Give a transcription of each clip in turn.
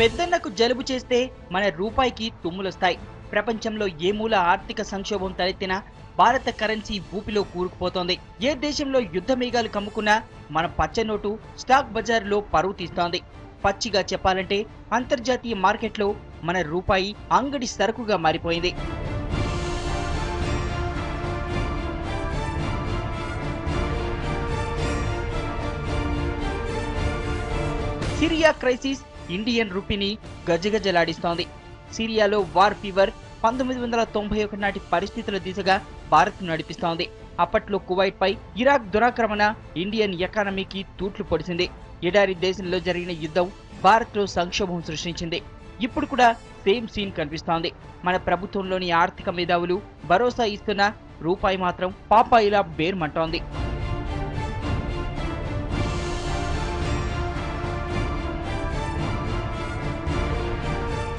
పెద్దన్నకు జలుబు చేస్తే మన రూపాయికి తుమ్ములొస్తాయి. ప్రపంచంలో ఏ మూల ఆర్థిక సంక్షోభం తలెత్తినా భారత కరెన్సీ ఊపిలో కూరుకుపోతోంది. ఏ దేశంలో యుద్ధ మేఘాలు కమ్ముకున్నా మన పచ్చనోటు స్టాక్ బజార్లో పరువు తీస్తోంది. పచ్చిగా చెప్పాలంటే అంతర్జాతీయ మార్కెట్లో మన రూపాయి అంగడి సరుకుగా మారిపోయింది. సిరియా క్రైసిస్ ఇండియన్ రూపీని గజగజలాడిస్తోంది. సిరియాలో వార్ ఫీవర్ 1991 నాటి పరిస్థితుల దిశగా భారత్ నడిపిస్తోంది. అప్పట్లో కువైట్ పై ఇరాక్ దురాక్రమణ ఇండియన్ ఎకానమీకి తూట్లు పొడిచింది. ఎడారి దేశంలో జరిగిన యుద్ధం భారత్లో సంక్షోభం సృష్టించింది. ఇప్పుడు కూడా సేమ్ సీన్ కనిపిస్తోంది. మన ప్రభుత్వంలోని ఆర్థిక మేధావులు భరోసా ఇస్తున్న రూపాయి మాత్రం పాపాయిలా బేర్మంటోంది.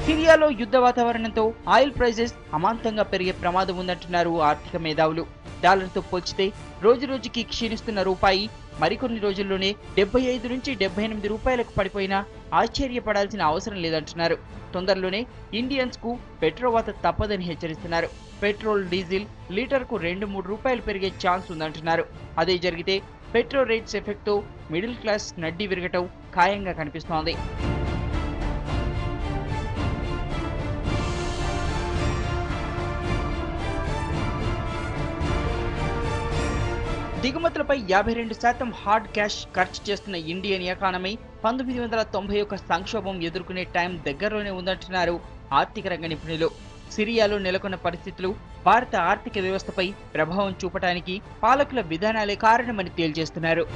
సిరియాలో యుద్ధ వాతావరణంతో ఆయిల్ ప్రైజెస్ అమాంతంగా పెరిగే ప్రమాదం ఉందంటున్నారు ఆర్థిక మేధావులు. డాలర్తో పోల్చితే రోజురోజుకి క్షీణిస్తున్న రూపాయి మరికొన్ని రోజుల్లోనే 75 నుంచి 78 రూపాయలకు పడిపోయినా ఆశ్చర్యపడాల్సిన అవసరం లేదంటున్నారు. తొందరలోనే ఇండియన్స్ కు పెట్రోవాత తప్పదని హెచ్చరిస్తున్నారు. పెట్రోల్ డీజిల్ లీటర్కు 2-3 రూపాయలు పెరిగే ఛాన్స్ ఉందంటున్నారు. అదే జరిగితే పెట్రోల్ రేట్స్ ఎఫెక్ట్ తో మిడిల్ క్లాస్ నడ్డి విరగటం ఖాయంగా కనిపిస్తోంది. దిగుమతులపై 52% హార్డ్ క్యాష్ ఖర్చు చేస్తున్న ఇండియన్ ఎకానమీ 1991 సంక్షోభం ఎదుర్కొనే టైం దగ్గరలోనే ఉందంటున్నారు ఆర్థిక రంగ నిపుణులు. సిరియాలో నెలకొన్న పరిస్థితులు భారత ఆర్థిక వ్యవస్థపై ప్రభావం చూపటానికి పాలకుల విధానాలే కారణమని తేల్చేస్తున్నారు.